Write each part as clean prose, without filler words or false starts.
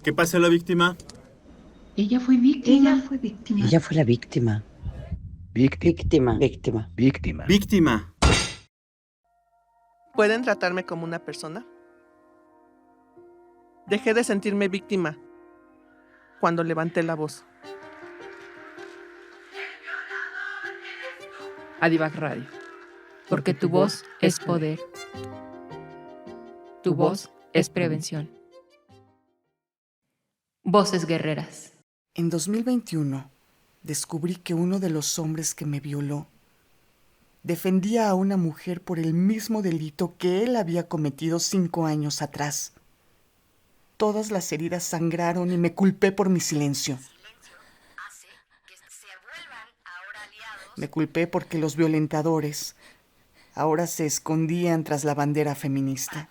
¿Qué pasó la víctima? Ella fue víctima. Ella fue víctima. Ella fue la víctima. Víctima. Víctima. Víctima. Víctima. ¿Pueden tratarme como una persona? Dejé de sentirme víctima cuando levanté la voz. Adivac Radio. Porque tu voz es poder. Tu voz es prevención. Voces guerreras. En 2021, descubrí que uno de los hombres que me violó defendía a una mujer por el mismo delito que él había cometido 5 años atrás. Todas las heridas sangraron y me culpé por mi silencio. Me culpé porque los violentadores ahora se escondían tras la bandera feminista.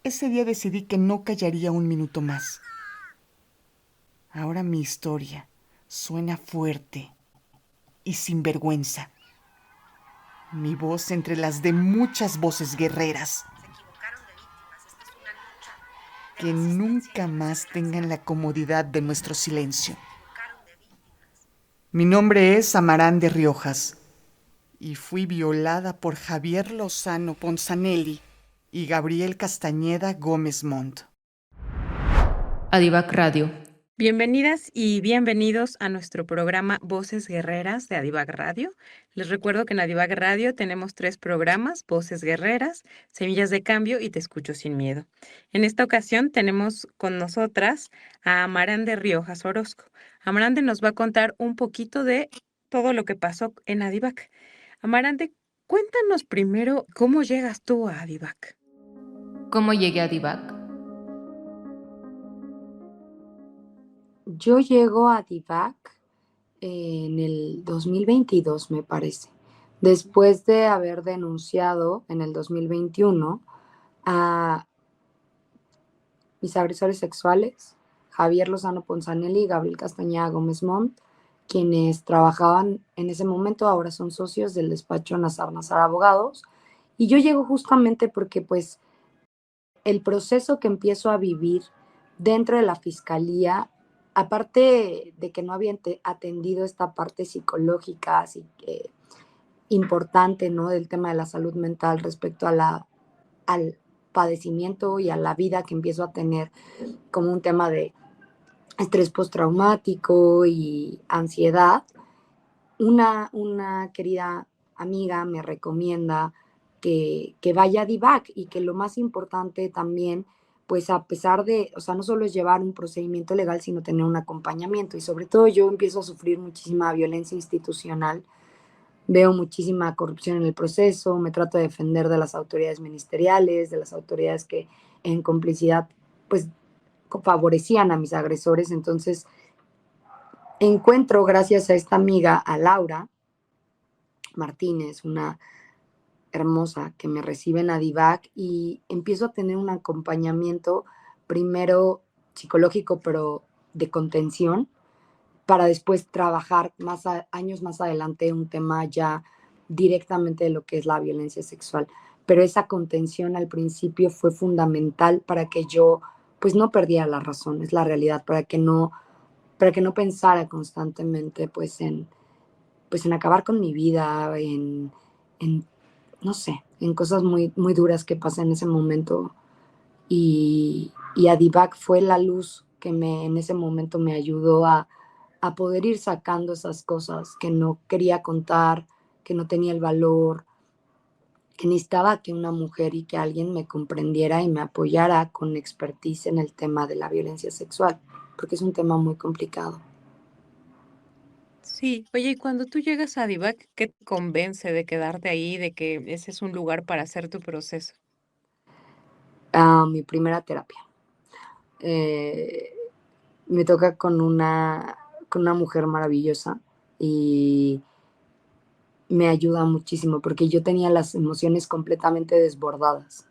Ese día decidí que no callaría un minuto más. Ahora mi historia suena fuerte y sin vergüenza. Mi voz entre las de muchas voces guerreras. Que nunca más tengan la comodidad de nuestro silencio. Mi nombre es Amarán de Riojas y fui violada por Javier Lozano Ponzanelli y Gabriel Castañeda Gómez Montt. Adivac Radio. Bienvenidas y bienvenidos a nuestro programa Voces Guerreras de Adivac Radio. Les recuerdo que en Adivac Radio tenemos 3 programas: Voces Guerreras, Semillas de Cambio y Te Escucho Sin Miedo. En esta ocasión tenemos con nosotras a Amarán Riojas Orozco. Amarán nos va a contar un poquito de todo lo que pasó en Adivac. Amarán, cuéntanos primero cómo llegas tú a Adivac. ¿Cómo llegué a Adivac? Yo llego a Adivac en el 2022, me parece, después de haber denunciado en el 2021 a mis agresores sexuales, Javier Lozano Ponzanelli y Gabriel Castañeda Gómez Montt, quienes trabajaban en ese momento, ahora son socios del despacho Nazar Abogados. Y yo llego justamente porque pues el proceso que empiezo a vivir dentro de la fiscalía, aparte de que no había atendido esta parte psicológica así que importante, ¿no?, del tema de la salud mental respecto a al padecimiento y a la vida que empiezo a tener como un tema de estrés postraumático y ansiedad, una querida amiga me recomienda que vaya a Adivac y que lo más importante también, pues a pesar de, o sea, no solo es llevar un procedimiento legal, sino tener un acompañamiento. Y sobre todo yo empiezo a sufrir muchísima violencia institucional, veo muchísima corrupción en el proceso, me trato de defender de las autoridades ministeriales, de las autoridades que en complicidad, pues, favorecían a mis agresores. Entonces, encuentro, gracias a esta amiga, a Laura Martínez, una hermosa que me recibe en Adivac, y empiezo a tener un acompañamiento primero psicológico, pero de contención, para después trabajar años más adelante un tema ya directamente de lo que es la violencia sexual. Pero esa contención al principio fue fundamental para que yo pues no perdiera la razón, es la realidad, para que no pensara constantemente pues en acabar con mi vida, en no sé, en cosas muy, muy duras que pasé en ese momento. Y Adivac fue la luz que en ese momento me ayudó a poder ir sacando esas cosas que no quería contar, que no tenía el valor, que necesitaba que una mujer y que alguien me comprendiera y me apoyara con expertise en el tema de la violencia sexual, porque es un tema muy complicado. Sí, oye, y cuando tú llegas a Adivac, ¿qué te convence de quedarte ahí, de que ese es un lugar para hacer tu proceso? Mi primera terapia. Me toca con una mujer maravillosa y me ayuda muchísimo porque yo tenía las emociones completamente desbordadas.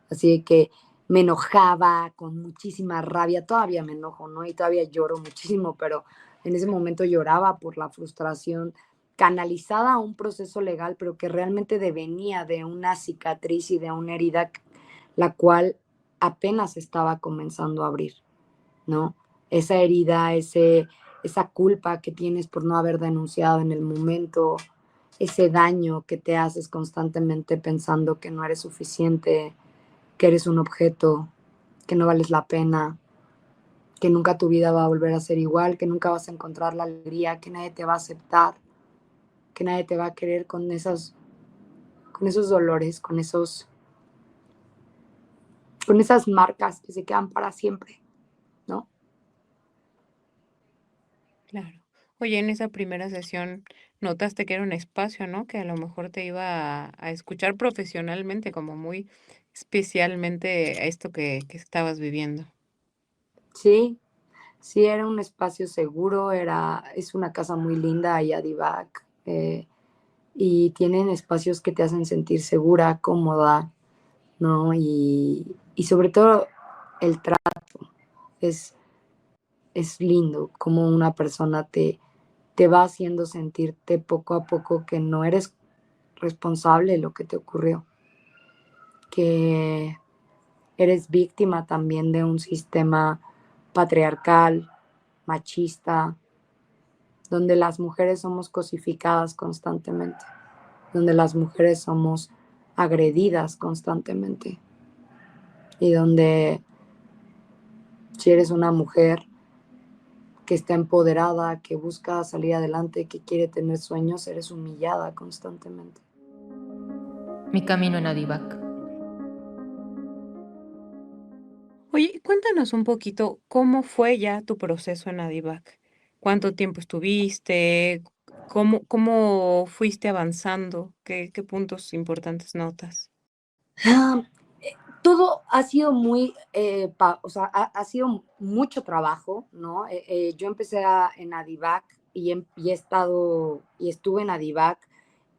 Así que me enojaba con muchísima rabia, todavía me enojo, ¿no? Y todavía lloro muchísimo, pero en ese momento lloraba por la frustración canalizada a un proceso legal, pero que realmente devenía de una cicatriz y de una herida la cual apenas estaba comenzando a abrir, ¿no? Esa herida, esa culpa que tienes por no haber denunciado en el momento, ese daño que te haces constantemente pensando que no eres suficiente, que eres un objeto, que no vales la pena, que nunca tu vida va a volver a ser igual, que nunca vas a encontrar la alegría, que nadie te va a aceptar, que nadie te va a querer con esos dolores, con esas marcas que se quedan para siempre, ¿no? Claro. Oye, en esa primera sesión notaste que era un espacio, ¿no? Que a lo mejor te iba a escuchar profesionalmente, como muy especialmente a esto que estabas viviendo. Sí, sí, era un espacio seguro, es una casa muy linda ahí a Divac, y tienen espacios que te hacen sentir segura, cómoda, ¿no? Y sobre todo el trato es lindo, como una persona te va haciendo sentirte poco a poco que no eres responsable de lo que te ocurrió, que eres víctima también de un sistema patriarcal, machista, donde las mujeres somos cosificadas constantemente, donde las mujeres somos agredidas constantemente y donde si eres una mujer que está empoderada, que busca salir adelante, que quiere tener sueños, eres humillada constantemente. Mi camino en Adivac. Oye, cuéntanos un poquito cómo fue ya tu proceso en Adivac. ¿Cuánto tiempo estuviste? ¿Cómo fuiste avanzando? ¿Qué puntos importantes notas? Ah, todo ha sido muy, o sea, ha sido mucho trabajo, ¿no? Yo empecé en Adivac y estuve en Adivac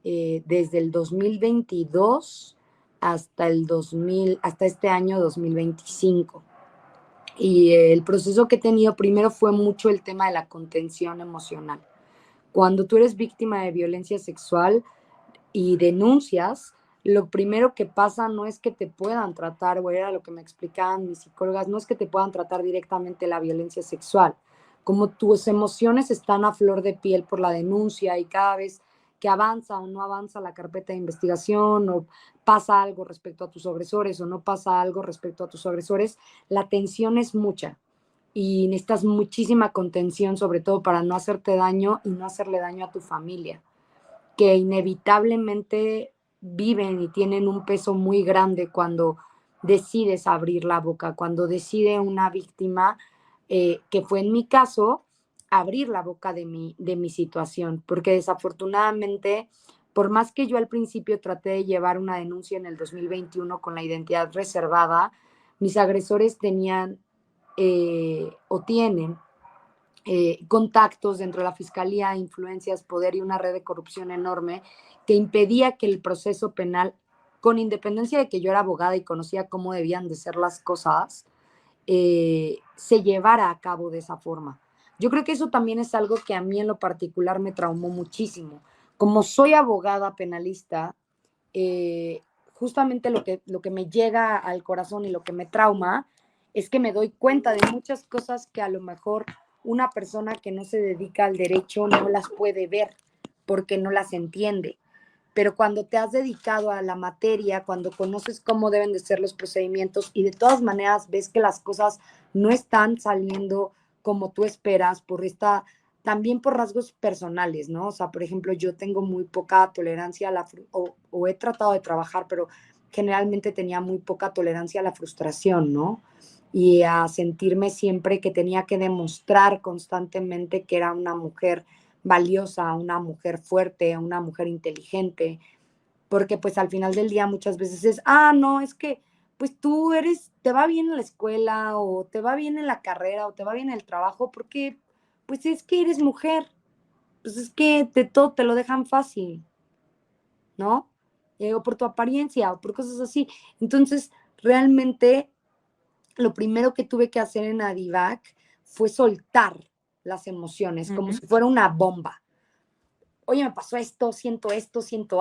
desde el 2022 hasta este año 2025. Y el proceso que he tenido primero fue mucho el tema de la contención emocional. Cuando tú eres víctima de violencia sexual y denuncias, lo primero que pasa no es que te puedan tratar, o era lo que me explicaban mis psicólogas, no es que te puedan tratar directamente la violencia sexual. Como tus emociones están a flor de piel por la denuncia y cada vez que avanza o no avanza la carpeta de investigación o pasa algo respecto a tus agresores o no pasa algo respecto a tus agresores, la tensión es mucha y necesitas muchísima contención, sobre todo para no hacerte daño y no hacerle daño a tu familia, que inevitablemente viven y tienen un peso muy grande cuando decides abrir la boca, cuando decide una víctima, que fue en mi caso, abrir la boca de mi situación, porque desafortunadamente, por más que yo al principio traté de llevar una denuncia en el 2021 con la identidad reservada, mis agresores tenían o tienen contactos dentro de la fiscalía, influencias, poder y una red de corrupción enorme que impedía que el proceso penal, con independencia de que yo era abogada y conocía cómo debían de ser las cosas, se llevara a cabo de esa forma. Yo creo que eso también es algo que a mí en lo particular me traumó muchísimo. Como soy abogada penalista, justamente lo que me llega al corazón y lo que me trauma es que me doy cuenta de muchas cosas que a lo mejor una persona que no se dedica al derecho no las puede ver porque no las entiende. Pero cuando te has dedicado a la materia, cuando conoces cómo deben de ser los procedimientos y de todas maneras ves que las cosas no están saliendo como tú esperas también por rasgos personales, ¿no? O sea, por ejemplo, yo tengo muy poca tolerancia o he tratado de trabajar, pero generalmente tenía muy poca tolerancia a la frustración, ¿no? Y a sentirme siempre que tenía que demostrar constantemente que era una mujer valiosa, una mujer fuerte, una mujer inteligente, porque pues al final del día muchas veces no, es que pues te va bien en la escuela o te va bien en la carrera o te va bien en el trabajo porque pues es que eres mujer, pues es que todo te lo dejan fácil, ¿no? O por tu apariencia o por cosas así. Entonces, realmente lo primero que tuve que hacer en Adivac fue soltar las emociones, como si fuera una bomba. Oye, me pasó esto, siento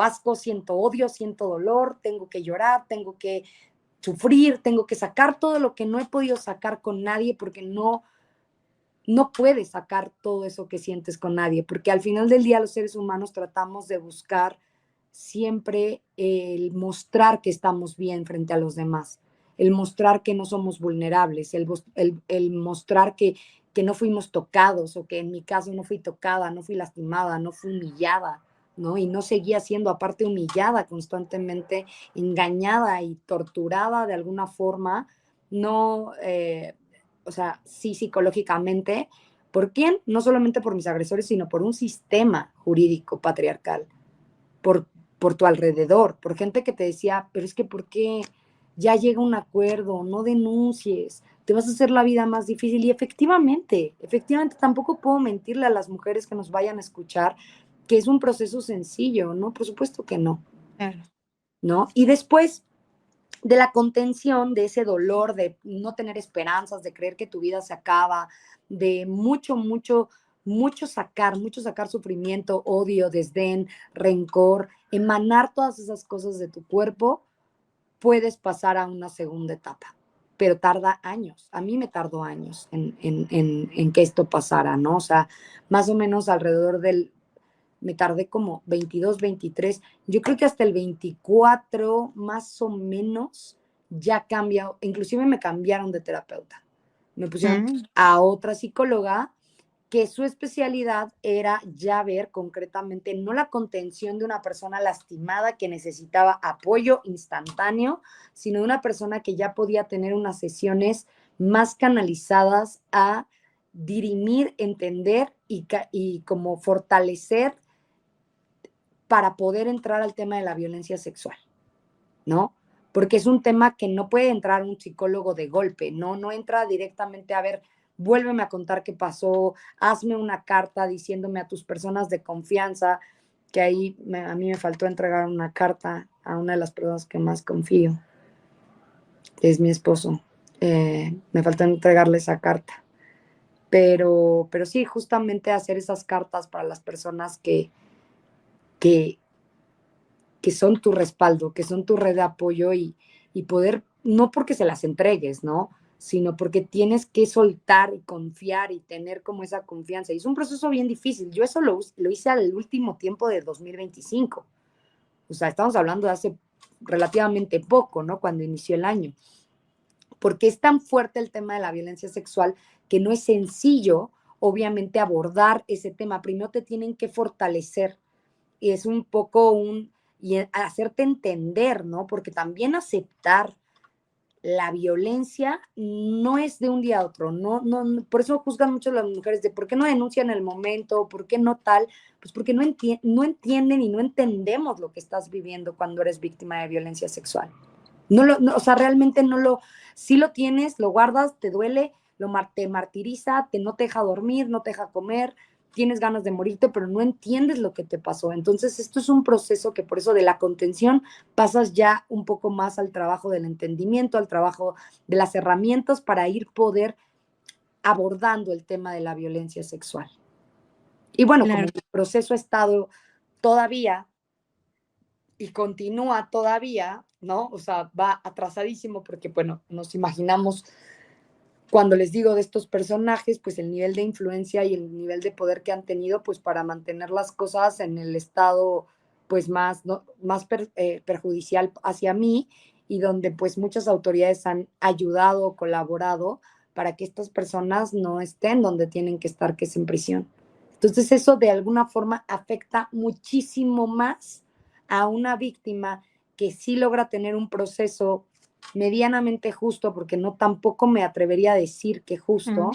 asco, siento odio, siento dolor, tengo que llorar, tengo que sufrir, tengo que sacar todo lo que no he podido sacar con nadie porque no no puedes sacar todo eso que sientes con nadie, porque al final del día los seres humanos tratamos de buscar siempre el mostrar que estamos bien frente a los demás, el mostrar que no somos vulnerables, el mostrar que no fuimos tocados, o que en mi caso no fui tocada, no fui lastimada, no fui humillada, ¿no? Y no seguía siendo aparte humillada constantemente, engañada y torturada de alguna forma, no, o sea, sí psicológicamente. ¿Por quién? No solamente por mis agresores, sino por un sistema jurídico patriarcal, por, por tu alrededor, por gente que te decía, pero es que ¿por qué? Ya llega un acuerdo, no denuncies, te vas a hacer la vida más difícil. Y efectivamente, tampoco puedo mentirle a las mujeres que nos vayan a escuchar que es un proceso sencillo, ¿no? Por supuesto que no, Claro. ¿no? Y después de la contención, de ese dolor, de no tener esperanzas, de creer que tu vida se acaba, de mucho sacar sufrimiento, odio, desdén, rencor, emanar todas esas cosas de tu cuerpo, puedes pasar a una segunda etapa, pero tarda años. A mí me tardó años en que esto pasara, ¿no? O sea, más o menos alrededor me tardé como 22, 23, yo creo que hasta el 24 más o menos ya cambió, inclusive me cambiaron de terapeuta, me pusieron a otra psicóloga que su especialidad era ya ver concretamente no la contención de una persona lastimada que necesitaba apoyo instantáneo, sino de una persona que ya podía tener unas sesiones más canalizadas a dirimir, entender y como fortalecer para poder entrar al tema de la violencia sexual, ¿no? Porque es un tema que no puede entrar un psicólogo de golpe, no entra directamente a ver, vuélveme a contar qué pasó, hazme una carta diciéndome a tus personas de confianza, que ahí a mí me faltó entregar una carta a una de las personas que más confío, que es mi esposo. Me faltó entregarle esa carta. Pero sí, justamente hacer esas cartas para las personas que son tu respaldo, que son tu red de apoyo y poder, no porque se las entregues, ¿no? Sino porque tienes que soltar y confiar y tener como esa confianza. Y es un proceso bien difícil. Yo eso lo hice al último tiempo de 2025. O sea, estamos hablando de hace relativamente poco, ¿no? Cuando inició el año. Porque es tan fuerte el tema de la violencia sexual que no es sencillo, obviamente, abordar ese tema. Primero te tienen que fortalecer. Y es un poco y hacerte entender, ¿no? Porque también aceptar la violencia no es de un día a otro, por eso juzgan mucho las mujeres de por qué no denuncian en el momento, por qué no tal, pues porque no entienden y no entendemos lo que estás viviendo cuando eres víctima de violencia sexual. O sea, realmente sí lo tienes, lo guardas, te duele, te martiriza, no te deja dormir, no te deja comer, tienes ganas de morirte, pero no entiendes lo que te pasó. Entonces, esto es un proceso que por eso de la contención pasas ya un poco más al trabajo del entendimiento, al trabajo de las herramientas para poder abordando el tema de la violencia sexual. Y bueno, Claro. como el proceso ha estado todavía y continúa todavía, ¿no? O sea, va atrasadísimo porque, bueno, nos imaginamos cuando les digo de estos personajes, pues el nivel de influencia y el nivel de poder que han tenido, pues para mantener las cosas en el estado, pues más, ¿no? más perjudicial hacia mí, y donde pues muchas autoridades han ayudado, colaborado para que estas personas no estén donde tienen que estar, que es en prisión. Entonces eso de alguna forma afecta muchísimo más a una víctima que sí logra tener un proceso medianamente justo, porque no tampoco me atrevería a decir que justo,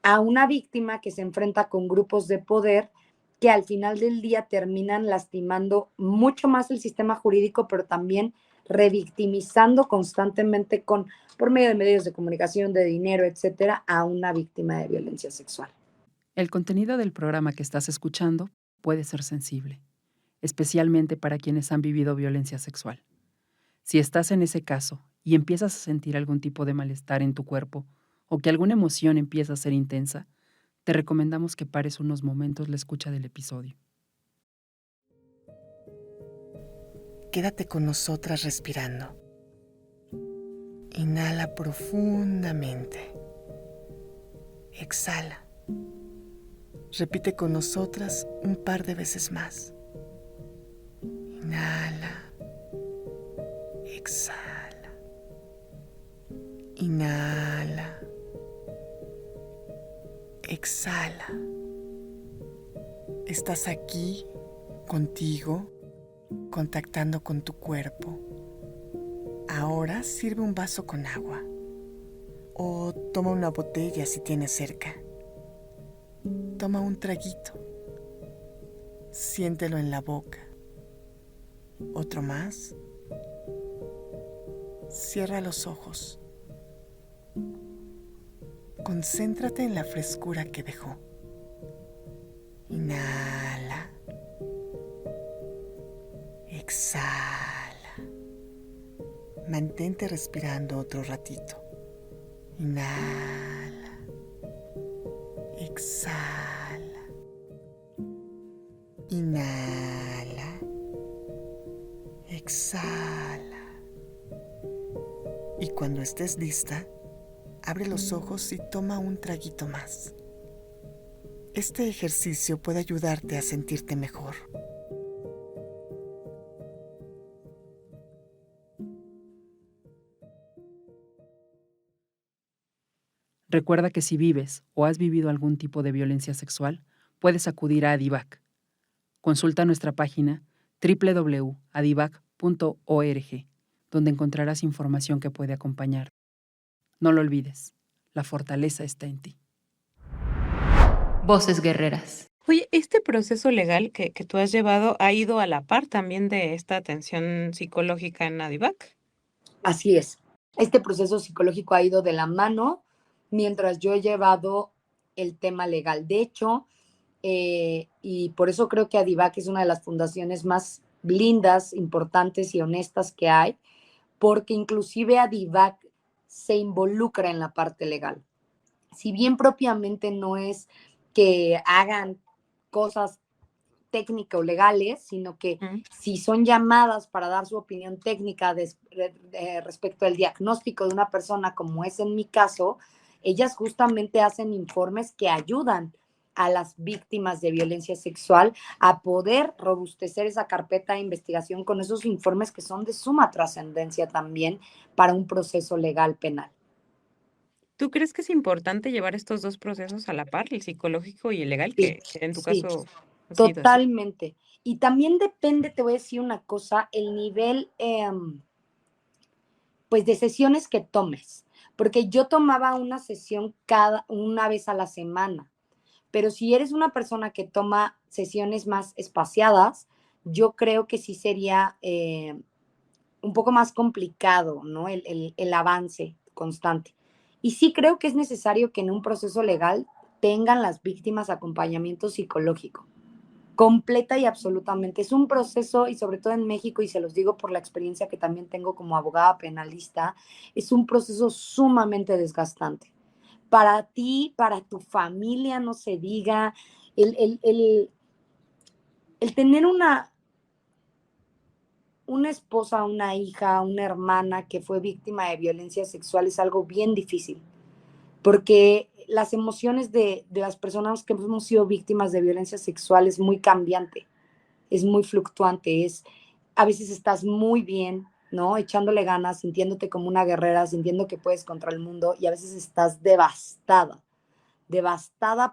a una víctima que se enfrenta con grupos de poder que al final del día terminan lastimando mucho más el sistema jurídico, pero también revictimizando constantemente por medio de medios de comunicación, de dinero, etcétera, a una víctima de violencia sexual. El contenido del programa que estás escuchando puede ser sensible, especialmente para quienes han vivido violencia sexual. Si estás en ese caso y empiezas a sentir algún tipo de malestar en tu cuerpo o que alguna emoción empieza a ser intensa, te recomendamos que pares unos momentos la escucha del episodio. Quédate con nosotras respirando. Inhala profundamente. exhala. Repite con nosotras un par de veces más. Inhala, exhala. Inhala, exhala. Estás aquí, contigo, contactando con tu cuerpo. Ahora sirve un vaso con agua o toma una botella si tienes cerca. Toma un traguito. Siéntelo en la boca. Otro más. Cierra los ojos. Concéntrate en la frescura que dejó. Inhala. Exhala. Mantente respirando otro ratito. Inhala. Exhala. Inhala. Exhala. Y cuando estés lista, abre los ojos y toma un traguito más. Este ejercicio puede ayudarte a sentirte mejor. Recuerda que si vives o has vivido algún tipo de violencia sexual, puedes acudir a Adivac. Consulta nuestra página www.adivac.org, donde encontrarás información que puede acompañarte. No lo olvides, la fortaleza está en ti. Voces guerreras. Oye, este proceso legal que tú has llevado ha ido a la par también de esta atención psicológica en Adivac. Así es. Este proceso psicológico ha ido de la mano mientras yo he llevado el tema legal. De hecho, y por eso creo que Adivac es una de las fundaciones más lindas, importantes y honestas que hay, porque inclusive Adivac se involucra en la parte legal. Si bien propiamente no es que hagan cosas técnicas o legales, sino que si son llamadas para dar su opinión técnica respecto al diagnóstico de una persona, como es en mi caso, ellas justamente hacen informes que ayudan a las víctimas de violencia sexual a poder robustecer esa carpeta de investigación con esos informes que son de suma trascendencia también para un proceso legal penal. ¿Tú crees que es importante llevar estos dos procesos a la par, el psicológico y el legal, que en tu caso ha sido así? Totalmente. Y también depende, te voy a decir una cosa, el nivel pues de sesiones que tomes, porque yo tomaba una sesión una vez a la semana, pero si eres una persona que toma sesiones más espaciadas, yo creo que sí sería un poco más complicado, ¿no? El avance constante. Y sí creo que es necesario que en un proceso legal tengan las víctimas acompañamiento psicológico, completa y absolutamente. Es un proceso, y sobre todo en México, y se los digo por la experiencia que también tengo como abogada penalista, es un proceso sumamente desgastante. Para ti, para tu familia, no se diga, el tener una esposa, una hija, una hermana que fue víctima de violencia sexual es algo bien difícil, porque las emociones de las personas que hemos sido víctimas de violencia sexual es muy cambiante, es muy fluctuante, a veces estás muy bien, ¿no? Echándole ganas, sintiéndote como una guerrera, sintiendo que puedes contra el mundo, y a veces estás devastada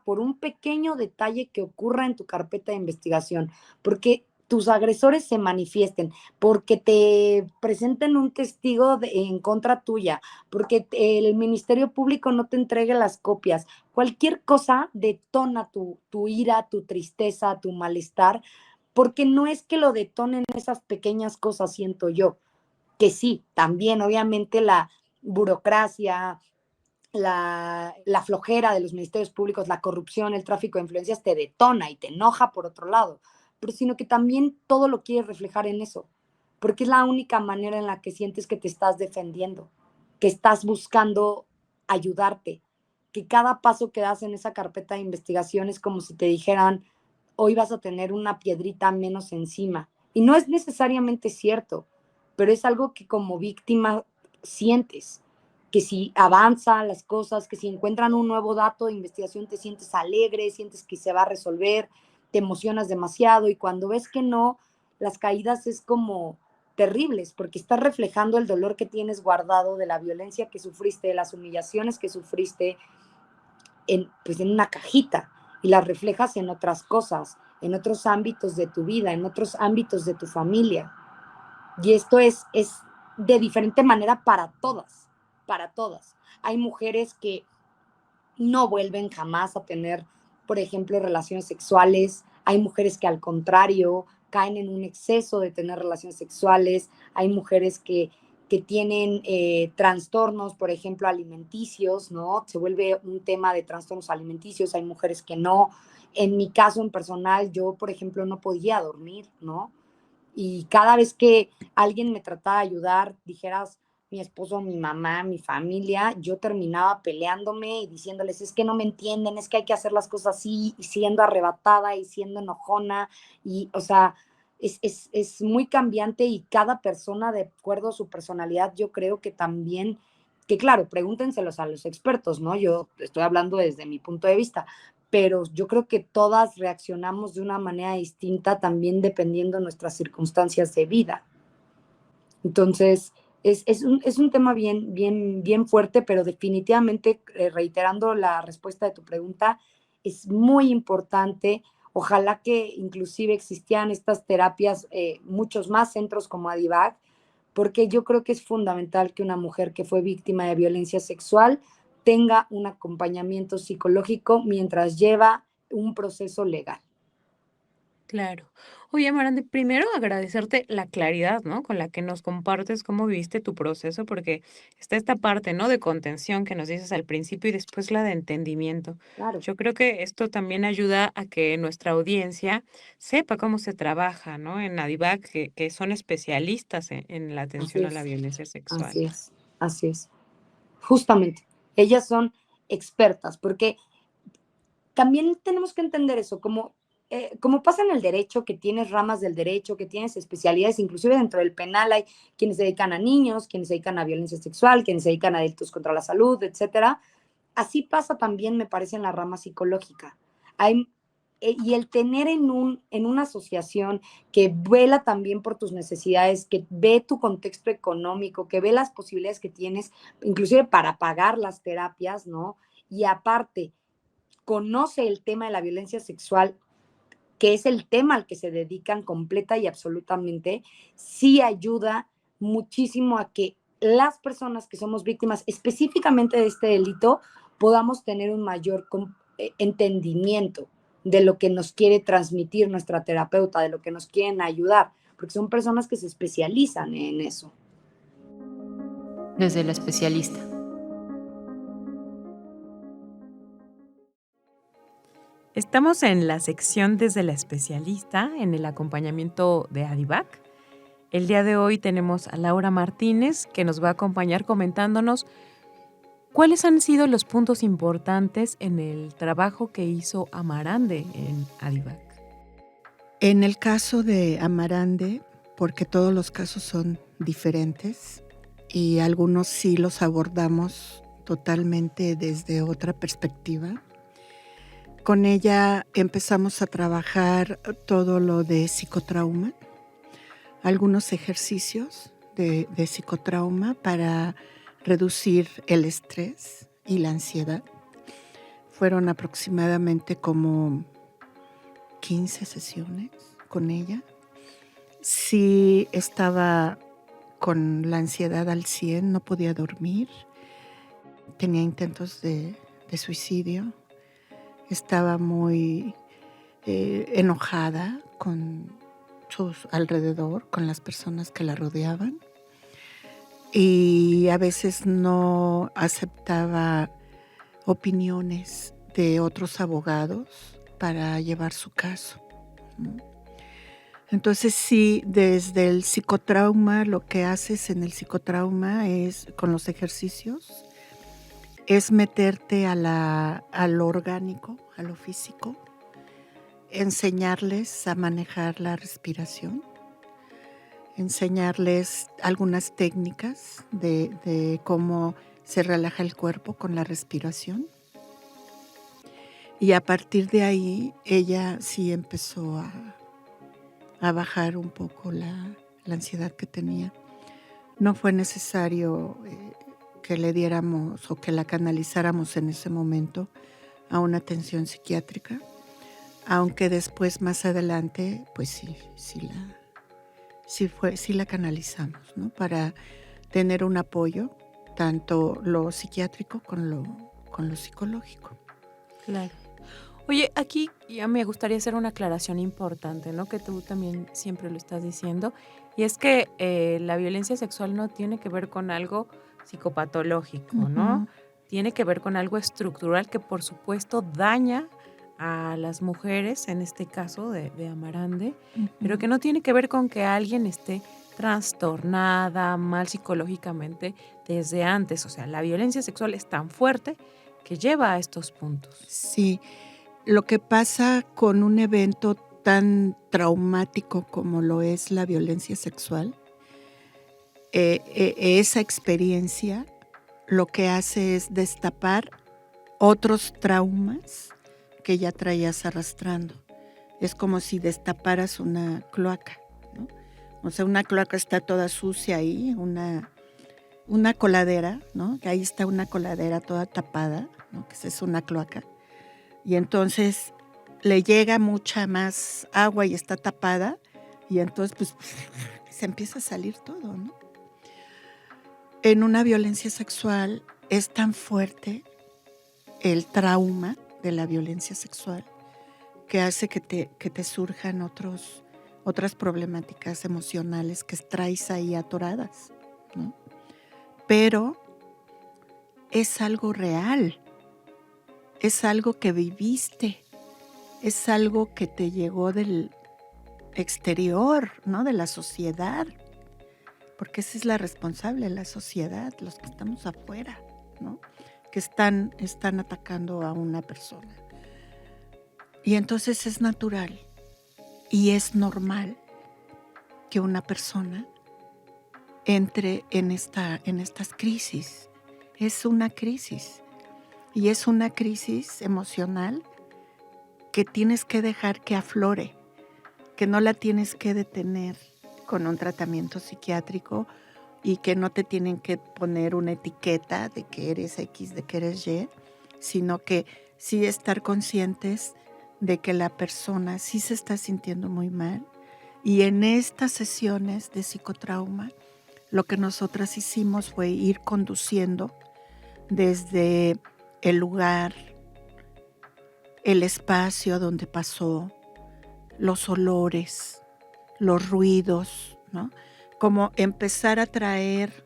por un pequeño detalle que ocurra en tu carpeta de investigación, porque tus agresores se manifiesten, porque te presenten un testigo en contra tuya, porque el Ministerio Público no te entregue las copias. Cualquier cosa detona tu ira, tu tristeza, tu malestar, porque no es que lo detonen esas pequeñas cosas, siento yo, que sí, también obviamente la burocracia, la flojera de los ministerios públicos, la corrupción, el tráfico de influencias te detona y te enoja por otro lado, pero sino que también todo lo quieres reflejar en eso, porque es la única manera en la que sientes que te estás defendiendo, que estás buscando ayudarte, que cada paso que das en esa carpeta de investigación es como si te dijeran, hoy vas a tener una piedrita menos encima. Y no es necesariamente cierto, pero es algo que como víctima sientes, que si avanzan las cosas, que si encuentran un nuevo dato de investigación te sientes alegre, sientes que se va a resolver, te emocionas demasiado, y cuando ves que no, las caídas es como terribles, porque estás reflejando el dolor que tienes guardado de la violencia que sufriste, de las humillaciones que sufriste pues en una cajita, y las reflejas en otras cosas, en otros ámbitos de tu vida, en otros ámbitos de tu familia. Y esto es de diferente manera para todas, para todas. Hay mujeres que no vuelven jamás a tener, por ejemplo, relaciones sexuales. Hay mujeres que al contrario caen en un exceso de tener relaciones sexuales. Hay mujeres que tienen trastornos, por ejemplo, alimenticios, ¿no? Se vuelve un tema de trastornos alimenticios. Hay mujeres que no. En mi caso en personal, yo, por ejemplo, no podía dormir, ¿no? Y cada vez que alguien me trataba de ayudar, dijeras mi esposo, mi mamá, mi familia, yo terminaba peleándome y diciéndoles, es que no me entienden, es que hay que hacer las cosas así, y siendo arrebatada y siendo enojona, y, o sea, es muy cambiante, y cada persona, de acuerdo a su personalidad, yo creo que también, que claro, pregúntenselos a los expertos, ¿no? Yo estoy hablando desde mi punto de vista, pero yo creo que todas reaccionamos de una manera distinta, también dependiendo de nuestras circunstancias de vida. Entonces, es un tema bien fuerte, pero definitivamente, reiterando la respuesta de tu pregunta, es muy importante. Ojalá que inclusive existieran estas terapias, muchos más centros como Adivac, porque yo creo que es fundamental que una mujer que fue víctima de violencia sexual tenga un acompañamiento psicológico mientras lleva un proceso legal. Claro. Oye, Amarante, primero agradecerte la claridad, ¿no? Con la que nos compartes cómo viviste tu proceso, porque está esta parte, ¿no? De contención que nos dices al principio y después la de entendimiento. Claro, Yo creo que esto también ayuda a que nuestra audiencia sepa cómo se trabaja, ¿no? En Adivac, que son especialistas en la así atención a la es, violencia sexual. así es, así es. Justamente, ellas son expertas, porque también tenemos que entender eso, como pasa en el derecho, que tienes ramas del derecho, que tienes especialidades, inclusive dentro del penal hay quienes se dedican a niños, quienes se dedican a violencia sexual, quienes se dedican a delitos contra la salud, etcétera. Así pasa también, me parece, en la rama psicológica. Hay, y el tener en una asociación que vela también por tus necesidades, que ve tu contexto económico, que ve las posibilidades que tienes, inclusive para pagar las terapias, ¿no? Y aparte, conoce el tema de la violencia sexual, que es el tema al que se dedican completa y absolutamente, sí ayuda muchísimo a que las personas que somos víctimas específicamente de este delito podamos tener un mayor entendimiento de lo que nos quiere transmitir nuestra terapeuta, de lo que nos quieren ayudar, porque son personas que se especializan en eso. Desde la especialista. Estamos en la sección desde la especialista, en el acompañamiento de Adivac. El día de hoy tenemos a Laura Martínez, que nos va a acompañar comentándonos cuáles han sido los puntos importantes en el trabajo que hizo Amarande en Adivac. En el caso de Amarande, porque todos los casos son diferentes y algunos sí los abordamos totalmente desde otra perspectiva, con ella empezamos a trabajar todo lo de psicotrauma, algunos ejercicios de psicotrauma para reducir el estrés y la ansiedad. Fueron aproximadamente como 15 sesiones con ella. Sí estaba con la ansiedad al 100, no podía dormir, tenía intentos de suicidio, estaba muy enojada con sus alrededor, con las personas que la rodeaban, y a veces no aceptaba opiniones de otros abogados para llevar su caso. Entonces sí, desde el psicotrauma, lo que haces en el psicotrauma es, con los ejercicios, es meterte a lo orgánico, a lo físico, enseñarles a manejar la respiración, enseñarles algunas técnicas de cómo se relaja el cuerpo con la respiración. Y a partir de ahí ella sí empezó a bajar un poco la ansiedad que tenía. No fue necesario que le diéramos o que la canalizáramos en ese momento a una atención psiquiátrica, aunque después, más adelante, pues sí la canalizamos, ¿no? Para tener un apoyo, tanto lo psiquiátrico con lo psicológico. Claro. Oye, aquí ya me gustaría hacer una aclaración importante, ¿no? Que tú también siempre lo estás diciendo, y es que la violencia sexual no tiene que ver con algo psicopatológico, ¿no? Ujú. Tiene que ver con algo estructural que por supuesto daña a las mujeres, en este caso de Amarande, pero que no tiene que ver con que alguien esté trastornada, mal psicológicamente desde antes. O sea, la violencia sexual es tan fuerte que lleva a estos puntos. Sí, lo que pasa con un evento tan traumático como lo es la violencia sexual, esa experiencia lo que hace es destapar otros traumas que ya traías arrastrando. Es como si destaparas una cloaca, ¿no? O sea, una cloaca está toda sucia ahí, una coladera, ¿no? Que ahí está una coladera toda tapada, ¿no? Que esa es una cloaca. Y entonces le llega mucha más agua y está tapada, y entonces pues se empieza a salir todo, ¿no? En una violencia sexual es tan fuerte el trauma de la violencia sexual que hace que te surjan otras problemáticas emocionales que traes ahí atoradas, ¿no? Pero es algo real, es algo que viviste, es algo que te llegó del exterior, ¿no? De la sociedad, porque esa es la responsable, la sociedad, los que estamos afuera, ¿no? Que están atacando a una persona. Y entonces es natural y es normal que una persona entre en estas crisis. Es una crisis. Y es una crisis emocional que tienes que dejar que aflore, que no la tienes que detener con un tratamiento psiquiátrico y que no te tienen que poner una etiqueta de que eres X, de que eres Y, sino que sí estar conscientes de que la persona sí se está sintiendo muy mal. Y en estas sesiones de psicotrauma, lo que nosotras hicimos fue ir conduciendo desde el lugar, el espacio donde pasó, los olores, los ruidos, ¿no? Como empezar a traer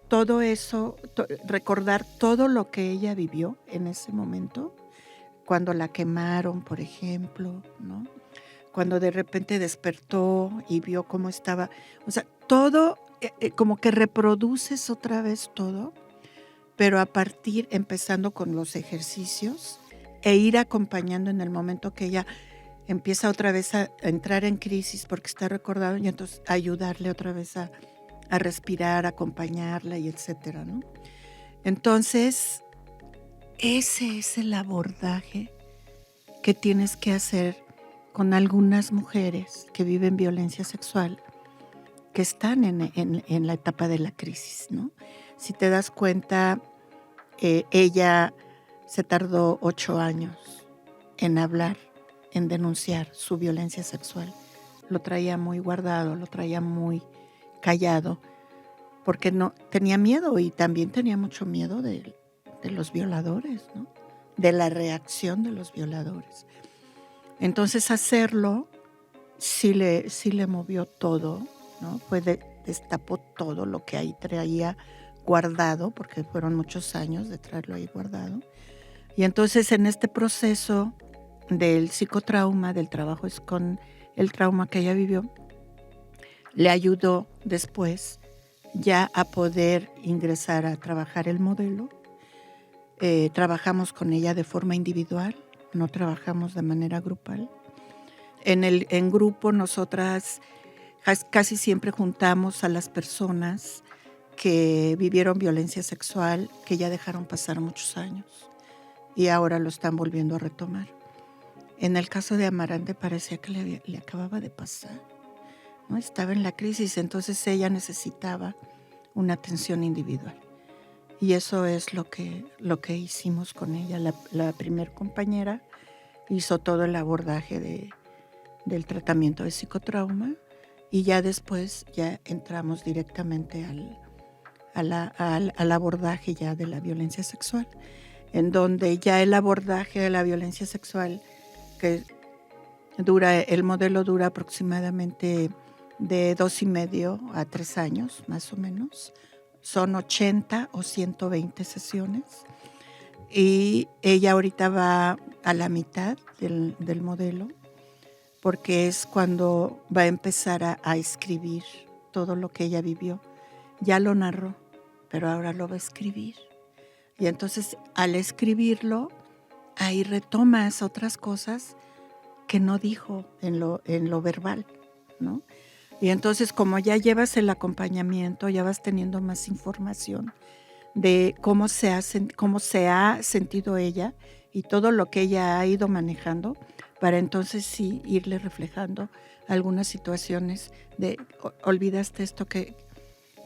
todo eso, recordar todo lo que ella vivió en ese momento, cuando la quemaron, por ejemplo, ¿no? Cuando de repente despertó y vio cómo estaba, o sea, todo como que reproduces otra vez todo, pero empezando con los ejercicios e ir acompañando en el momento que ella empieza otra vez a entrar en crisis porque está recordado, y entonces ayudarle otra vez a respirar, acompañarla y etcétera, ¿no? Entonces, ese es el abordaje que tienes que hacer con algunas mujeres que viven violencia sexual, que están en la etapa de la crisis, ¿no? Si te das cuenta, ella se tardó 8 años en hablar, en denunciar su violencia sexual. Lo traía muy guardado, lo traía muy callado, porque no tenía miedo, y también tenía mucho miedo de los violadores, ¿no? De la reacción de los violadores. Entonces hacerlo sí le movió todo, ¿no? Destapó todo lo que ahí traía guardado, porque fueron muchos años de traerlo ahí guardado. Y entonces en este proceso del psicotrauma, del trabajo con el trauma que ella vivió, le ayudó después ya a poder ingresar a trabajar el modelo. Trabajamos con ella de forma individual, no trabajamos de manera grupal. En grupo nosotras casi siempre juntamos a las personas que vivieron violencia sexual, que ya dejaron pasar muchos años y ahora lo están volviendo a retomar. En el caso de Amarante parecía que le acababa de pasar, ¿no? Estaba en la crisis, entonces ella necesitaba una atención individual. Y eso es lo que hicimos con ella. La primer compañera hizo todo el abordaje del tratamiento de psicotrauma y ya después ya entramos directamente al abordaje ya de la violencia sexual, en donde ya el abordaje de la violencia sexual, que el modelo dura aproximadamente de 2.5 a 3 años, más o menos. Son 80 o 120 sesiones. Y ella ahorita va a la mitad del modelo, porque es cuando va a empezar a escribir todo lo que ella vivió. Ya lo narró, pero ahora lo va a escribir. Y entonces, al escribirlo, ahí retomas otras cosas que no dijo en lo verbal, ¿no? Y entonces, como ya llevas el acompañamiento, ya vas teniendo más información de cómo se ha sentido ella y todo lo que ella ha ido manejando, para entonces sí irle reflejando algunas situaciones de olvidaste esto, ¿qué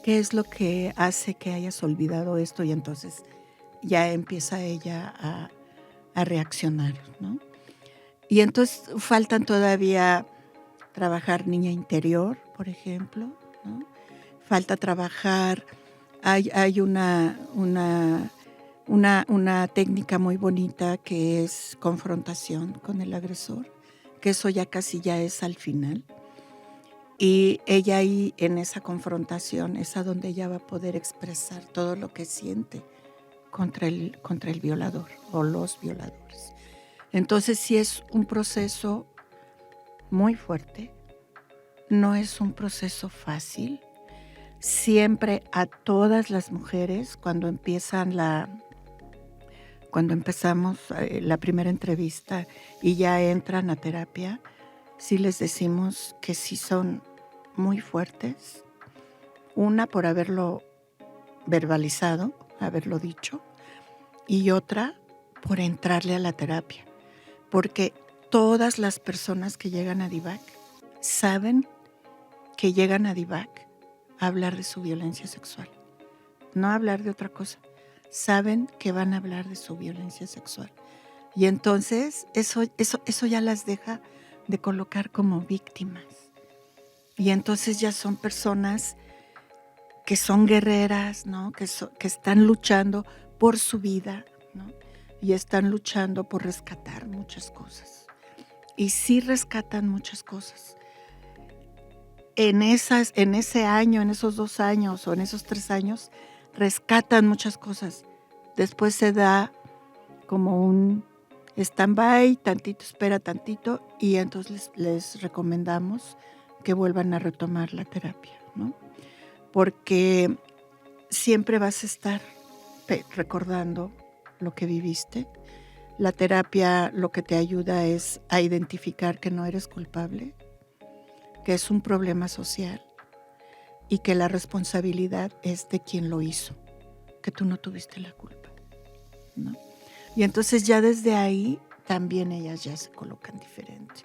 es lo que hace que hayas olvidado esto? Y entonces ya empieza ella a reaccionar, ¿no? Y entonces faltan todavía trabajar niña interior, por ejemplo, ¿no? Falta trabajar, hay una técnica muy bonita que es confrontación con el agresor, que eso ya casi ya es al final. Y ella ahí en esa confrontación es a donde ella va a poder expresar todo lo que siente contra el violador o los violadores. Entonces sí es un proceso muy fuerte, no es un proceso fácil. Siempre a todas las mujeres, cuando empezamos la primera entrevista y ya entran a terapia, sí les decimos que sí son muy fuertes. Una por haberlo verbalizado, haberlo dicho, y otra por entrarle a la terapia. Porque todas las personas que llegan a DIVAC saben que llegan a DIVAC a hablar de su violencia sexual, no a hablar de otra cosa. Saben que van a hablar de su violencia sexual. Y entonces eso ya las deja de colocar como víctimas. Y entonces ya son personas que son guerreras, ¿no? Que están luchando por su vida, ¿no? Y están luchando por rescatar muchas cosas. Y sí rescatan muchas cosas. En ese año, en esos 2 años o en esos 3 años, rescatan muchas cosas. Después se da como un stand-by, tantito, espera tantito, y entonces les recomendamos que vuelvan a retomar la terapia, ¿no? Porque siempre vas a estar recordando lo que viviste. La terapia lo que te ayuda es a identificar que no eres culpable, que es un problema social y que la responsabilidad es de quien lo hizo, que tú no tuviste la culpa, ¿no? Y entonces ya desde ahí también ellas ya se colocan diferente.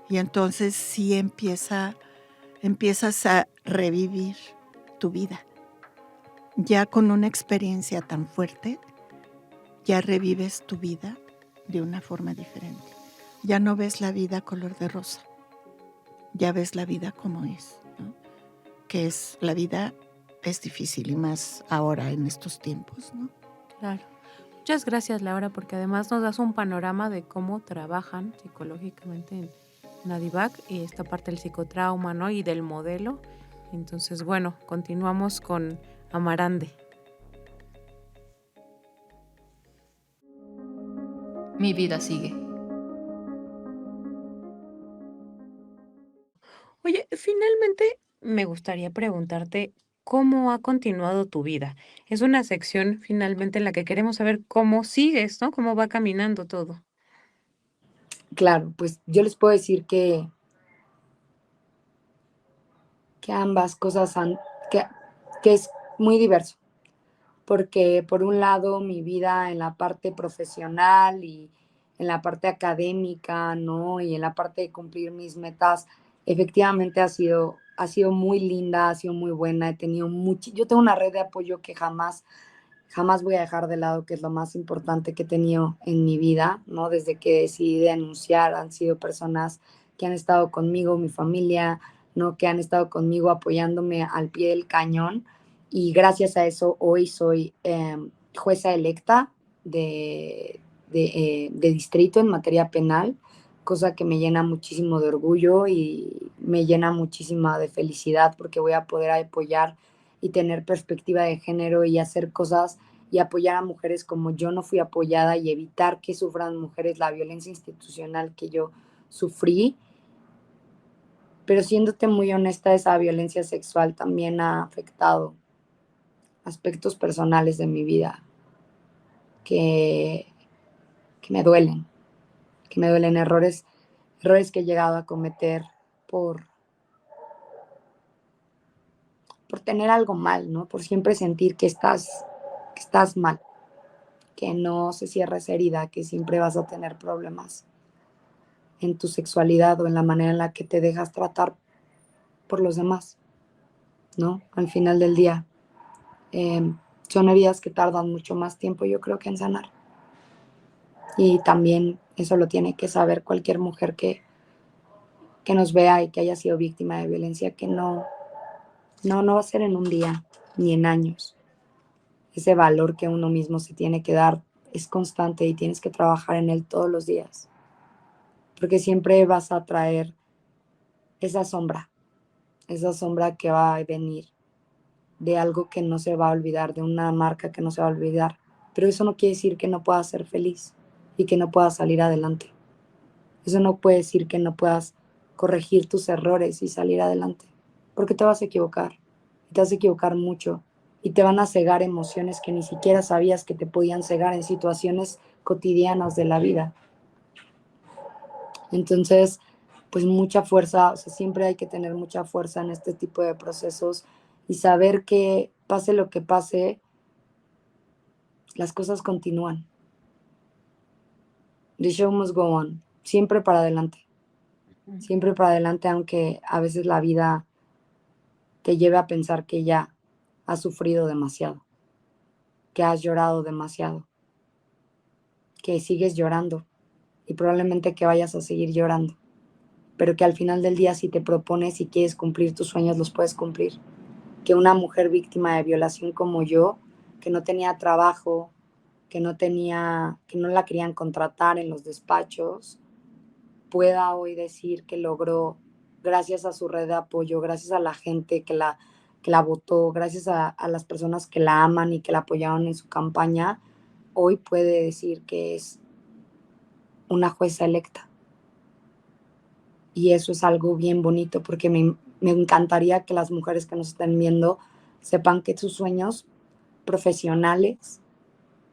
Y entonces sí empiezas a revivir tu vida. Ya con una experiencia tan fuerte, ya revives tu vida de una forma diferente. Ya no ves la vida color de rosa, ya ves la vida como es, ¿no? Que es, la vida es difícil y más ahora en estos tiempos, ¿no? Claro. Muchas gracias, Laura, porque además nos das un panorama de cómo trabajan psicológicamente en ADIVAC y esta parte del psicotrauma, ¿no? Y del modelo. Entonces, bueno, continuamos con Amarande. Mi vida sigue. Oye, finalmente me gustaría preguntarte cómo ha continuado tu vida. Es una sección finalmente en la que queremos saber cómo sigues, ¿no? Cómo va caminando todo. Claro, pues yo les puedo decir que ambas cosas que es muy diverso, porque por un lado mi vida en la parte profesional y en la parte académica, ¿no? Y en la parte de cumplir mis metas, efectivamente ha sido muy linda, ha sido muy buena, yo tengo una red de apoyo que jamás voy a dejar de lado, que es lo más importante que he tenido en mi vida, ¿no? Desde que decidí denunciar, han sido personas que han estado conmigo, mi familia, ¿no? Que han estado conmigo apoyándome al pie del cañón. Y gracias a eso hoy soy jueza electa de distrito en materia penal, cosa que me llena muchísimo de orgullo y me llena muchísima de felicidad porque voy a poder apoyar y tener perspectiva de género y hacer cosas y apoyar a mujeres como yo no fui apoyada y evitar que sufran mujeres la violencia institucional que yo sufrí. Pero siéndote muy honesta, esa violencia sexual también ha afectado aspectos personales de mi vida que, que me duelen, errores que he llegado a cometer por tener algo mal, ¿no? Por siempre sentir que estás mal, que no se cierra esa herida, que siempre vas a tener problemas en tu sexualidad o en la manera en la que te dejas tratar por los demás, ¿no? Al final del día, son heridas que tardan mucho más tiempo, yo creo, que en sanar. Y también eso lo tiene que saber cualquier mujer que nos vea y que haya sido víctima de violencia, que no va a ser en un día ni en años. Ese valor que uno mismo se tiene que dar es constante y tienes que trabajar en él todos los días, porque siempre vas a traer esa sombra que va a venir de algo que no se va a olvidar, de una marca que no se va a olvidar, pero eso no quiere decir que no puedas ser feliz y que no puedas salir adelante. Eso no puede decir que no puedas corregir tus errores y salir adelante, porque te vas a equivocar, te vas a equivocar mucho y te van a cegar emociones que ni siquiera sabías que te podían cegar en situaciones cotidianas de la vida. Entonces, pues mucha fuerza, o sea, siempre hay que tener mucha fuerza en este tipo de procesos y saber que pase lo que pase, las cosas continúan. The show must go on, siempre para adelante, aunque a veces la vida te lleve a pensar que ya has sufrido demasiado, que has llorado demasiado, que sigues llorando y probablemente que vayas a seguir llorando, pero que al final del día, si te propones y quieres cumplir tus sueños, los puedes cumplir. Que una mujer víctima de violación como yo, que no tenía trabajo, que no la querían contratar en los despachos, pueda hoy decir que logró, gracias a su red de apoyo, gracias a la gente que la votó, gracias a las personas que la aman y que la apoyaron en su campaña, hoy puede decir que es una jueza electa. Y eso es algo bien bonito, porque me encantaría que las mujeres que nos estén viendo sepan que sus sueños profesionales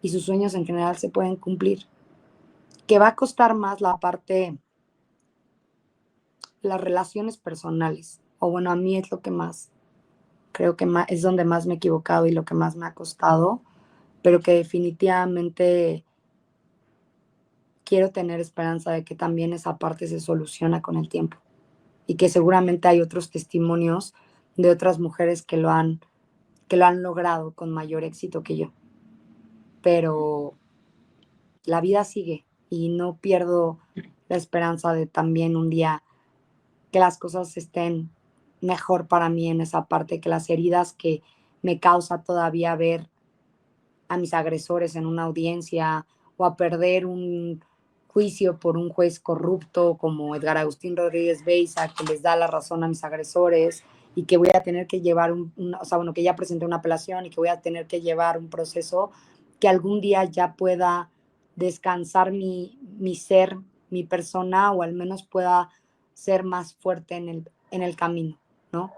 y sus sueños en general se pueden cumplir. Que va a costar más la parte, las relaciones personales, o bueno, a mí es lo que más, creo que es donde más me he equivocado y lo que más me ha costado, pero que definitivamente quiero tener esperanza de que también esa parte se soluciona con el tiempo y que seguramente hay otros testimonios de otras mujeres que lo han logrado con mayor éxito que yo. Pero la vida sigue y no pierdo la esperanza de también un día que las cosas estén mejor para mí en esa parte, que las heridas que me causa todavía ver a mis agresores en una audiencia o a perder un juicio por un juez corrupto como Edgar Agustín Rodríguez Beiza, que les da la razón a mis agresores y que voy a tener que llevar que ya presenté una apelación y que voy a tener que llevar un proceso, que algún día ya pueda descansar mi ser, mi persona, o al menos pueda ser más fuerte en el camino, ¿no?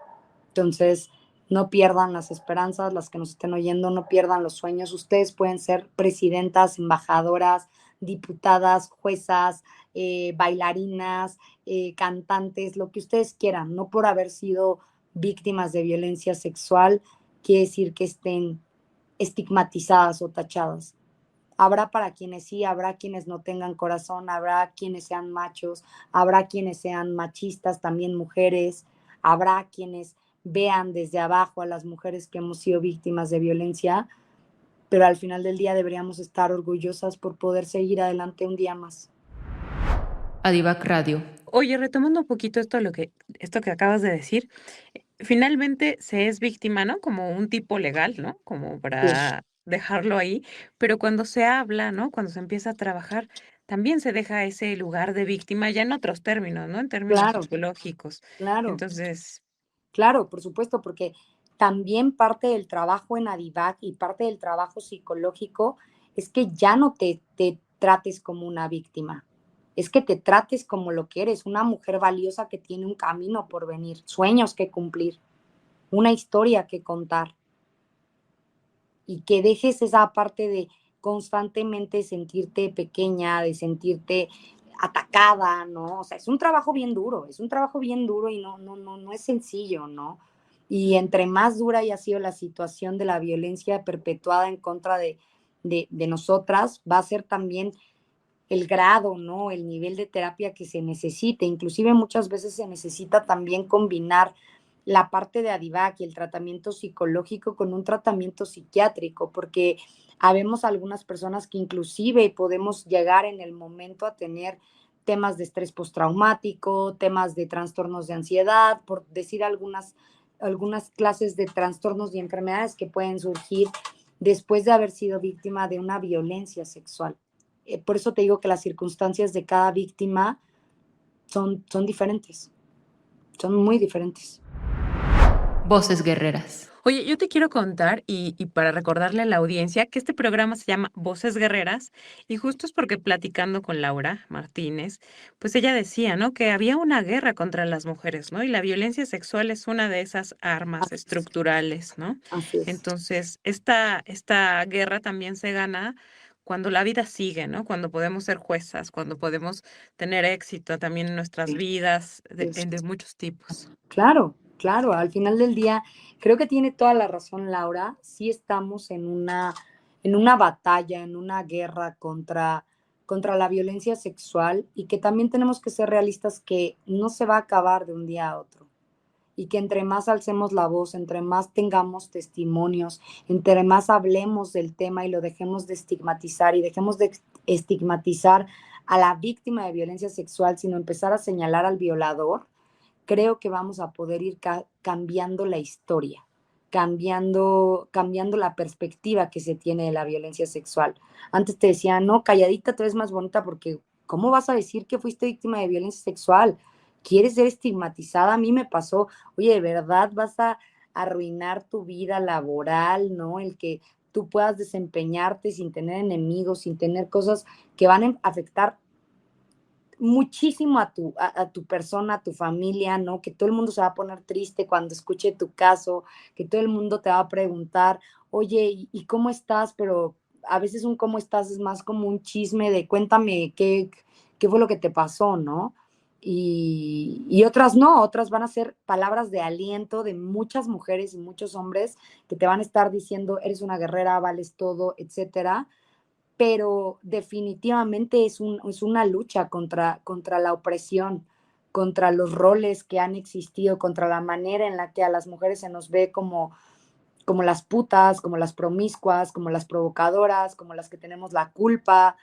Entonces, no pierdan las esperanzas, las que nos estén oyendo, no pierdan los sueños. Ustedes pueden ser presidentas, embajadoras, diputadas, juezas, bailarinas, cantantes, lo que ustedes quieran, no por haber sido víctimas de violencia sexual, quiere decir que estén estigmatizadas o tachadas. Habrá para quienes sí, habrá quienes no tengan corazón, habrá quienes sean machos, habrá quienes sean machistas, también mujeres, habrá quienes vean desde abajo a las mujeres que hemos sido víctimas de violencia, pero al final del día deberíamos estar orgullosas por poder seguir adelante un día más. Adivac Radio. Oye, retomando un poquito esto que acabas de decir, finalmente se es víctima, ¿no? Como un tipo legal, ¿no? Como para dejarlo ahí, pero cuando se habla, ¿no? Cuando se empieza a trabajar, también se deja ese lugar de víctima ya en otros términos, ¿no? En términos Claro, psicológicos. claro, Entonces, claro, por supuesto, porque también parte del trabajo en Adivac y parte del trabajo psicológico es que ya no te trates como una víctima, es que te trates como lo que eres, una mujer valiosa que tiene un camino por venir, sueños que cumplir, una historia que contar, y que dejes esa parte de constantemente sentirte pequeña, de sentirte atacada, ¿no? O sea, es un trabajo bien duro, y no es sencillo, ¿no? Y entre más dura haya sido la situación de la violencia perpetuada en contra de nosotras, va a ser también el grado, ¿no? El nivel de terapia que se necesite. Inclusive muchas veces se necesita también combinar la parte de Adivac y el tratamiento psicológico con un tratamiento psiquiátrico, porque habemos algunas personas que inclusive podemos llegar en el momento a tener temas de estrés postraumático, temas de trastornos de ansiedad, por decir algunas clases de trastornos y enfermedades que pueden surgir después de haber sido víctima de una violencia sexual. Por eso te digo que las circunstancias de cada víctima son diferentes, son muy diferentes. Voces guerreras. oye, yo te quiero contar y para recordarle a la audiencia que este programa se llama Voces Guerreras y justo es porque platicando con Laura Martínez, pues ella decía, ¿no? Que había una guerra contra las mujeres, ¿no? Y la violencia sexual es una de esas armas estructurales, ¿no? Así es. Entonces, esta guerra también se gana cuando la vida sigue, ¿no? Cuando podemos ser juezas, cuando podemos tener éxito también en nuestras vidas de muchos tipos. Claro, claro, al final del día, creo que tiene toda la razón Laura, sí estamos en una batalla, en una guerra contra la violencia sexual y que también tenemos que ser realistas que no se va a acabar de un día a otro y que entre más alcemos la voz, entre más tengamos testimonios, entre más hablemos del tema y lo dejemos de estigmatizar y dejemos de estigmatizar a la víctima de violencia sexual, sino empezar a señalar al violador, creo que vamos a poder ir cambiando la historia, cambiando la perspectiva que se tiene de la violencia sexual. Antes te decían, no, calladita tú eres más bonita porque ¿cómo vas a decir que fuiste víctima de violencia sexual? ¿Quieres ser estigmatizada? A mí me pasó, oye, ¿de verdad vas a arruinar tu vida laboral, ¿no? El que tú puedas desempeñarte sin tener enemigos, sin tener cosas que van a afectar muchísimo a tu persona, a tu familia, ¿no? Que todo el mundo se va a poner triste cuando escuche tu caso, que todo el mundo te va a preguntar, oye, ¿y cómo estás? Pero a veces un cómo estás es más como un chisme de cuéntame qué fue lo que te pasó, ¿no? Y otras no, otras van a ser palabras de aliento de muchas mujeres y muchos hombres que te van a estar diciendo, eres una guerrera, vales todo, etcétera. Pero definitivamente es una lucha contra la opresión, contra los roles que han existido, contra la manera en la que a las mujeres se nos ve como las putas, como las promiscuas, como las provocadoras, como las que tenemos la culpa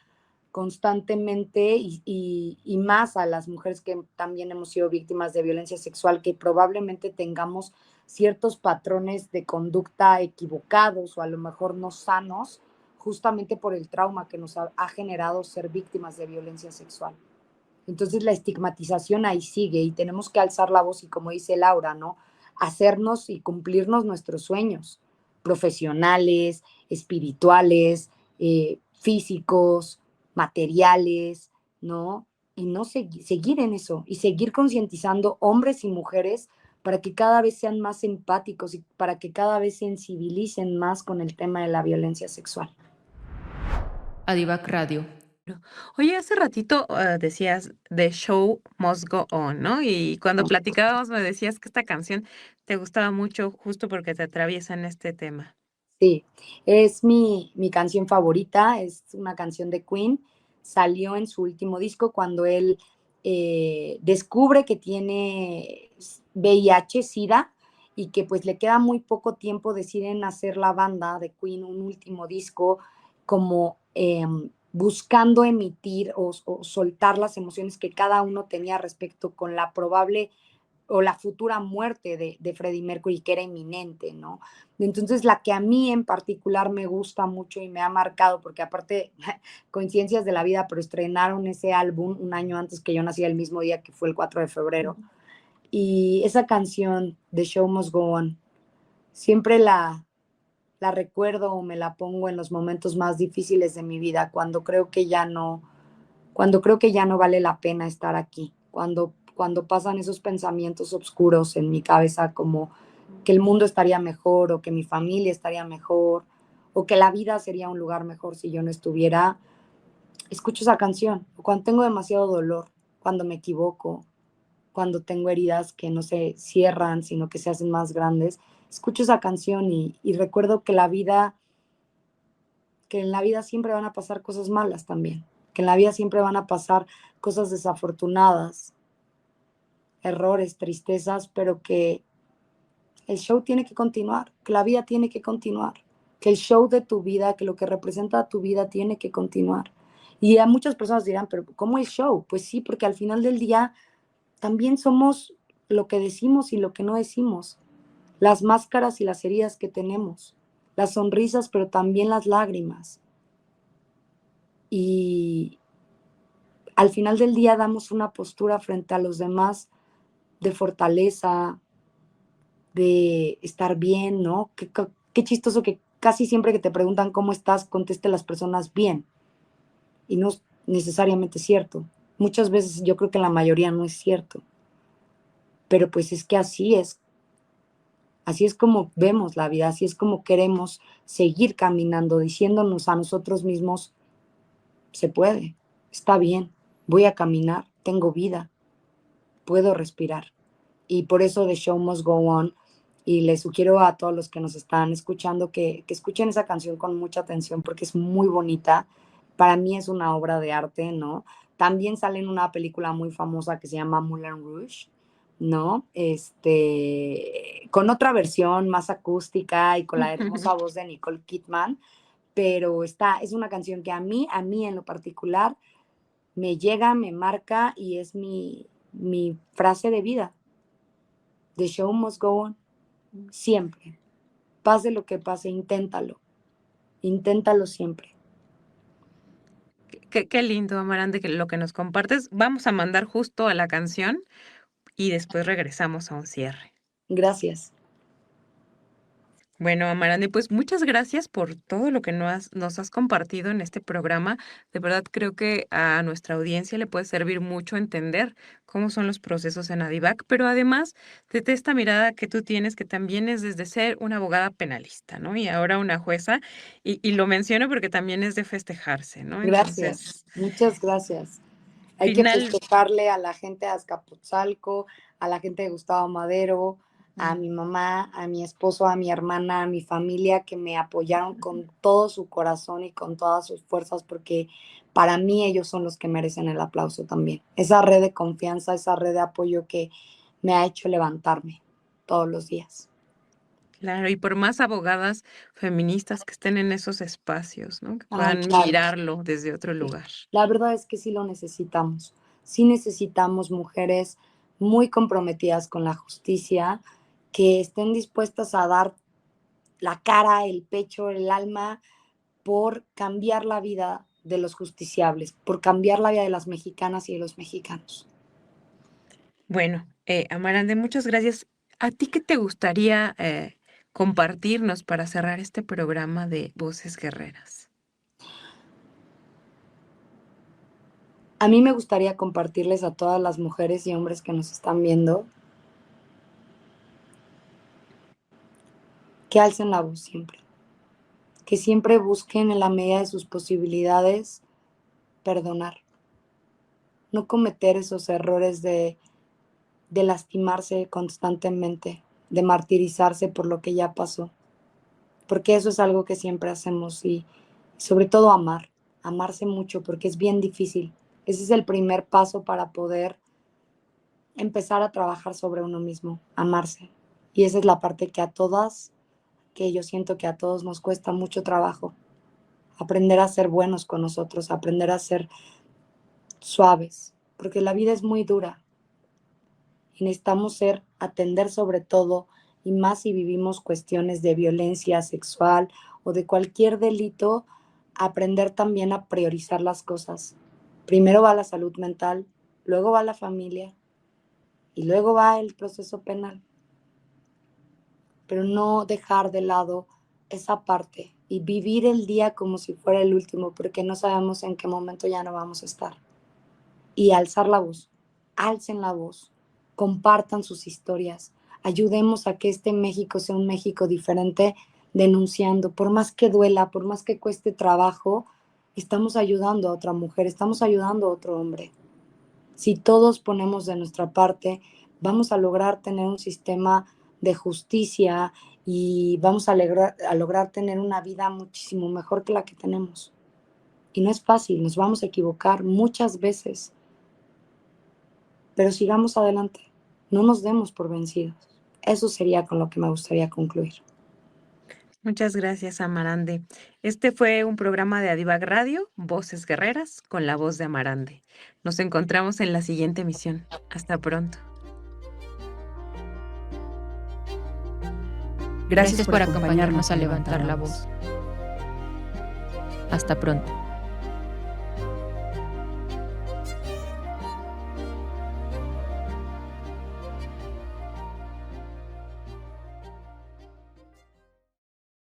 constantemente y más a las mujeres que también hemos sido víctimas de violencia sexual, que probablemente tengamos ciertos patrones de conducta equivocados o a lo mejor no sanos, justamente por el trauma que nos ha generado ser víctimas de violencia sexual. Entonces la estigmatización ahí sigue y tenemos que alzar la voz y, como dice Laura, ¿no? Hacernos y cumplirnos nuestros sueños profesionales, espirituales, físicos, materiales, ¿no? Y no seguir en eso y seguir concientizando hombres y mujeres para que cada vez sean más empáticos y para que cada vez sensibilicen más con el tema de la violencia sexual. Adivac Radio. Oye, hace ratito decías The Show Must Go On, ¿no? Y cuando platicábamos me decías que esta canción te gustaba mucho justo porque te atraviesa en este tema. Sí, es mi canción favorita, es una canción de Queen, salió en su último disco cuando él descubre que tiene VIH, SIDA, y que pues le queda muy poco tiempo, deciden hacer la banda de Queen un último disco como buscando emitir o soltar las emociones que cada uno tenía respecto con la probable o la futura muerte de Freddie Mercury, que era inminente, ¿no? Entonces, la que a mí en particular me gusta mucho y me ha marcado, porque aparte, coincidencias de la vida, pero estrenaron ese álbum un año antes que yo nací, el mismo día que fue el 4 de febrero, y esa canción, The Show Must Go On, siempre la recuerdo o me la pongo en los momentos más difíciles de mi vida, cuando creo que ya no vale la pena estar aquí, cuando pasan esos pensamientos oscuros en mi cabeza como que el mundo estaría mejor o que mi familia estaría mejor o que la vida sería un lugar mejor si yo no estuviera, escucho esa canción. O cuando tengo demasiado dolor, cuando me equivoco, cuando tengo heridas que no se cierran, sino que se hacen más grandes, escucho esa canción y recuerdo que en la vida siempre van a pasar cosas malas también, que en la vida siempre van a pasar cosas desafortunadas, errores, tristezas, pero que el show tiene que continuar, que la vida tiene que continuar, que el show de tu vida, que lo que representa tu vida tiene que continuar. Y a muchas personas dirán, pero ¿cómo el show? Pues sí, porque al final del día también somos lo que decimos y lo que no decimos, las máscaras y las heridas que tenemos, las sonrisas, pero también las lágrimas. Y al final del día damos una postura frente a los demás de fortaleza, de estar bien, ¿no? Qué chistoso que casi siempre que te preguntan cómo estás, conteste las personas bien. Y no es necesariamente cierto. Muchas veces yo creo que la mayoría no es cierto. Pero pues es que así es. Así es como vemos la vida, así es como queremos seguir caminando, diciéndonos a nosotros mismos, se puede, está bien, voy a caminar, tengo vida, puedo respirar. Y por eso The Show Must Go On. Y les sugiero a todos los que nos están escuchando que escuchen esa canción con mucha atención porque es muy bonita. Para mí es una obra de arte, ¿no? También sale en una película muy famosa que se llama Moulin Rouge, ¿no? Con otra versión más acústica y con la hermosa voz de Nicole Kidman, pero es una canción que a mí en lo particular, me llega, me marca y es mi frase de vida. The show must go on. Siempre. Pase lo que pase, inténtalo. Inténtalo siempre. Qué lindo, Amarante, que lo que nos compartes. Vamos a mandar justo a la canción y después regresamos a un cierre. Gracias. Bueno, Amarante, pues muchas gracias por todo lo que nos has compartido en este programa. De verdad creo que a nuestra audiencia le puede servir mucho entender cómo son los procesos en ADIVAC, pero además de esta mirada que tú tienes, que también es desde ser una abogada penalista, ¿no? Y ahora una jueza, y lo menciono porque también es de festejarse, ¿no? Gracias. Muchas gracias. Hay que Final, festejarle a la gente de Azcapotzalco, a la gente de Gustavo Madero, a mi mamá, a mi esposo, a mi hermana, a mi familia, que me apoyaron con todo su corazón y con todas sus fuerzas, porque para mí ellos son los que merecen el aplauso también. Esa red de confianza, esa red de apoyo que me ha hecho levantarme todos los días. claro, y por más abogadas feministas que estén en esos espacios, ¿no? Que puedan Claro. mirarlo desde otro lugar. La verdad es que sí lo necesitamos. Sí necesitamos mujeres muy comprometidas con la justicia, que estén dispuestas a dar la cara, el pecho, el alma por cambiar la vida de los justiciables, por cambiar la vida de las mexicanas y de los mexicanos. Bueno, Amarante, muchas gracias. ¿A ti qué te gustaría compartirnos para cerrar este programa de Voces Guerreras? A mí me gustaría compartirles a todas las mujeres y hombres que nos están viendo que alcen la voz siempre, que siempre busquen en la medida de sus posibilidades perdonar. No cometer esos errores de lastimarse constantemente, de martirizarse por lo que ya pasó. Porque eso es algo que siempre hacemos y sobre todo amarse mucho porque es bien difícil. Ese es el primer paso para poder empezar a trabajar sobre uno mismo, amarse. Y esa es la parte que yo siento que a todos nos cuesta mucho trabajo. Aprender a ser buenos con nosotros, aprender a ser suaves, porque la vida es muy dura. Y necesitamos atender sobre todo, y más si vivimos cuestiones de violencia sexual o de cualquier delito, aprender también a priorizar las cosas. Primero va la salud mental, luego va la familia y luego va el proceso penal. Pero no dejar de lado esa parte y vivir el día como si fuera el último, porque no sabemos en qué momento ya no vamos a estar. Y alzar la voz, alcen la voz, compartan sus historias, ayudemos a que este México sea un México diferente, denunciando, por más que duela, por más que cueste trabajo, estamos ayudando a otra mujer, estamos ayudando a otro hombre. Si todos ponemos de nuestra parte, vamos a lograr tener un sistema de justicia y vamos a lograr tener una vida muchísimo mejor que la que tenemos. Y no es fácil, nos vamos a equivocar muchas veces, pero sigamos adelante, no nos demos por vencidos. Eso sería con lo que me gustaría concluir. Muchas gracias, Amarande. Este fue un programa de Adivac Radio, Voces Guerreras, con la voz de Amarande. Nos encontramos en la siguiente emisión. Hasta pronto. Gracias por acompañarnos a levantar la voz. Hasta pronto.